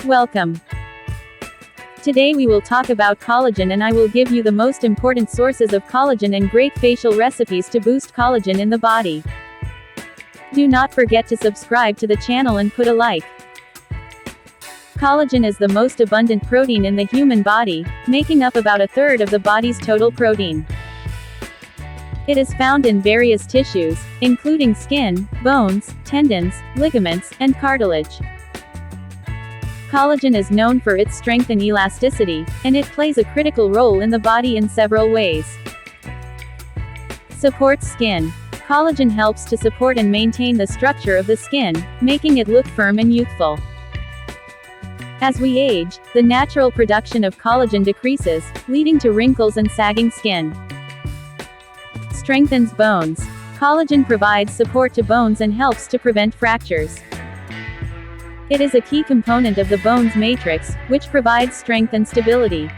Welcome. Today we will talk about collagen and I will give you the most important sources of collagen and great facial recipes to boost collagen in the body. Do not forget to subscribe to the channel and put a like. Collagen is the most abundant protein in the human body, making up about a third of the body's total protein. It is found in various tissues, including skin, bones, tendons, ligaments, and cartilage. Collagen is known for its strength and elasticity, and it plays a critical role in the body in several ways. Supports skin. Collagen helps to support and maintain the structure of the skin, making it look firm and youthful. As we age, the natural production of collagen decreases, leading to wrinkles and sagging skin. Strengthens bones. Collagen provides support to bones and helps to prevent fractures. It is a key component of the bone's matrix, which provides strength and stability.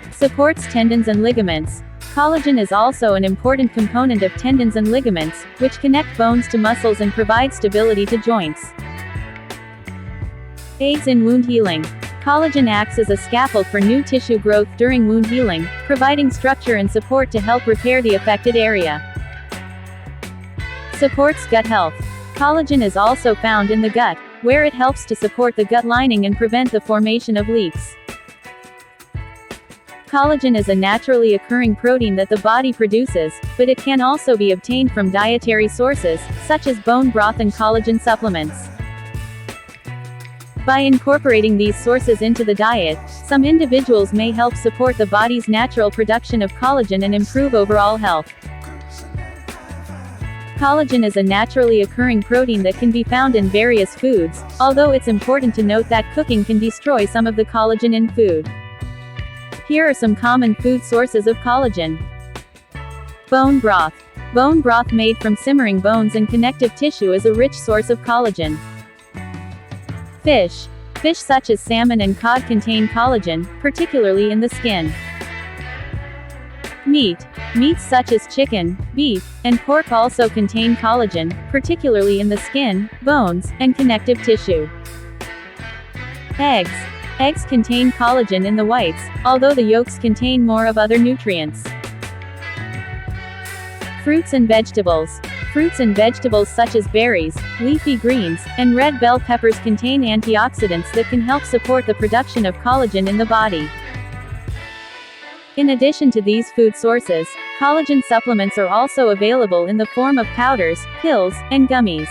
Supports tendons and ligaments. Collagen is also an important component of tendons and ligaments, which connect bones to muscles and provide stability to joints. Aids in wound healing. Collagen acts as a scaffold for new tissue growth during wound healing, providing structure and support to help repair the affected area. Supports gut health. Collagen is also found in the gut, where it helps to support the gut lining and prevent the formation of leaks. Collagen is a naturally occurring protein that the body produces, but it can also be obtained from dietary sources, such as bone broth and collagen supplements. By incorporating these sources into the diet, some individuals may help support the body's natural production of collagen and improve overall health. Collagen is a naturally occurring protein that can be found in various foods, although it's important to note that cooking can destroy some of the collagen in food. Here are some common food sources of collagen. Bone broth. Bone broth made from simmering bones and connective tissue is a rich source of collagen. Fish. Fish such as salmon and cod contain collagen, particularly in the skin. Meat. Meats such as chicken, beef, and pork also contain collagen, particularly in the skin, bones, and connective tissue. Eggs. Eggs contain collagen in the whites, although the yolks contain more of other nutrients. Fruits and vegetables. Fruits and vegetables such as berries, leafy greens, and red bell peppers contain antioxidants that can help support the production of collagen in the body. In addition to these food sources, collagen supplements are also available in the form of powders, pills, and gummies.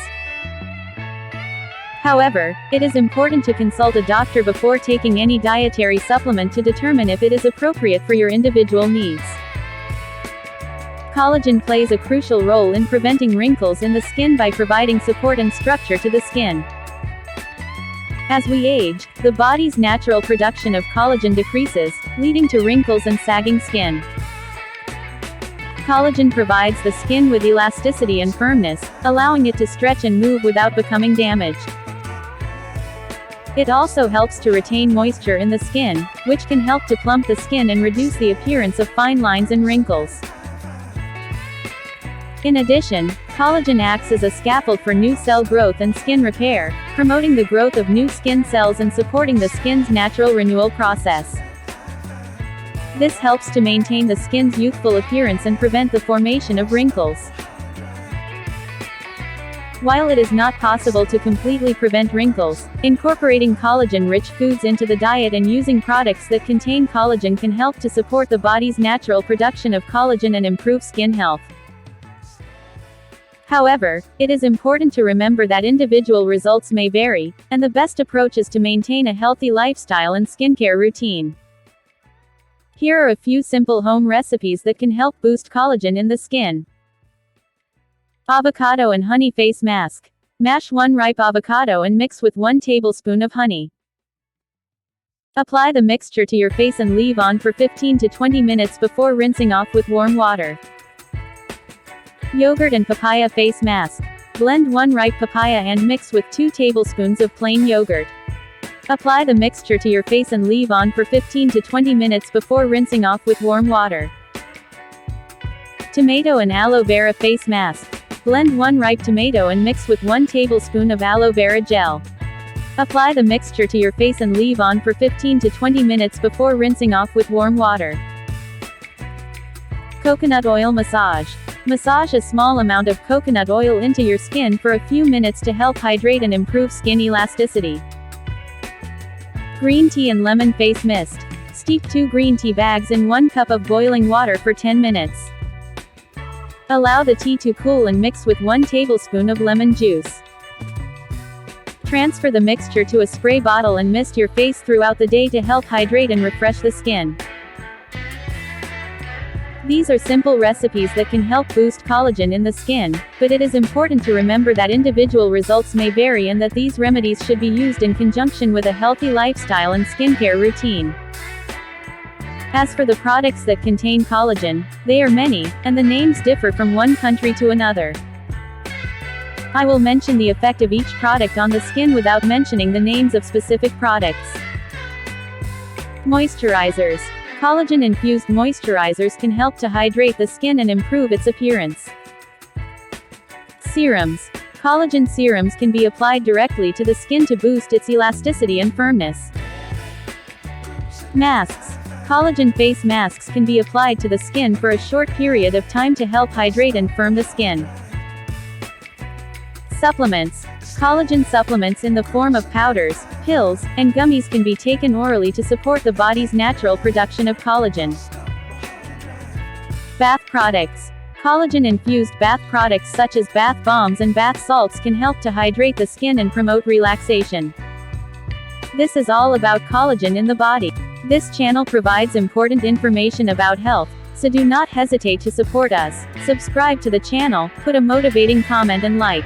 However, it is important to consult a doctor before taking any dietary supplement to determine if it is appropriate for your individual needs. Collagen plays a crucial role in preventing wrinkles in the skin by providing support and structure to the skin. As we age, the body's natural production of collagen decreases, leading to wrinkles and sagging skin. Collagen provides the skin with elasticity and firmness, allowing it to stretch and move without becoming damaged. It also helps to retain moisture in the skin, which can help to plump the skin and reduce the appearance of fine lines and wrinkles. In addition, collagen acts as a scaffold for new cell growth and skin repair, promoting the growth of new skin cells and supporting the skin's natural renewal process. This helps to maintain the skin's youthful appearance and prevent the formation of wrinkles. While it is not possible to completely prevent wrinkles, incorporating collagen-rich foods into the diet and using products that contain collagen can help to support the body's natural production of collagen and improve skin health. However, it is important to remember that individual results may vary, and the best approach is to maintain a healthy lifestyle and skincare routine. Here are a few simple home recipes that can help boost collagen in the skin. Avocado and honey face mask. Mash 1 ripe avocado and mix with 1 tablespoon of honey. Apply the mixture to your face and leave on for 15 to 20 minutes before rinsing off with warm water. Yogurt and papaya face mask. Blend 1 ripe papaya and mix with 2 tablespoons of plain yogurt. Apply the mixture to your face and leave on for 15 to 20 minutes before rinsing off with warm water. Tomato and aloe vera face mask. Blend 1 ripe tomato and mix with 1 tablespoon of aloe vera gel. Apply the mixture to your face and leave on for 15 to 20 minutes before rinsing off with warm water. Coconut oil massage. Massage a small amount of coconut oil into your skin for a few minutes to help hydrate and improve skin elasticity. Green tea and lemon face mist. Steep 2 green tea bags in 1 cup of boiling water for 10 minutes. Allow the tea to cool and mix with 1 tablespoon of lemon juice. Transfer the mixture to a spray bottle and mist your face throughout the day to help hydrate and refresh the skin. These are simple recipes that can help boost collagen in the skin, but it is important to remember that individual results may vary and that these remedies should be used in conjunction with a healthy lifestyle and skincare routine. As for the products that contain collagen, they are many, and the names differ from one country to another. I will mention the effect of each product on the skin without mentioning the names of specific products. Moisturizers. Collagen-infused moisturizers can help to hydrate the skin and improve its appearance. Serums. Collagen serums can be applied directly to the skin to boost its elasticity and firmness. Masks. Collagen face masks can be applied to the skin for a short period of time to help hydrate and firm the skin. Supplements. Collagen supplements in the form of powders, pills, and gummies can be taken orally to support the body's natural production of collagen. Bath products. Collagen-infused bath products such as bath bombs and bath salts can help to hydrate the skin and promote relaxation. This is all about collagen in the body. This channel provides important information about health, so do not hesitate to support us. Subscribe to the channel, put a motivating comment and like.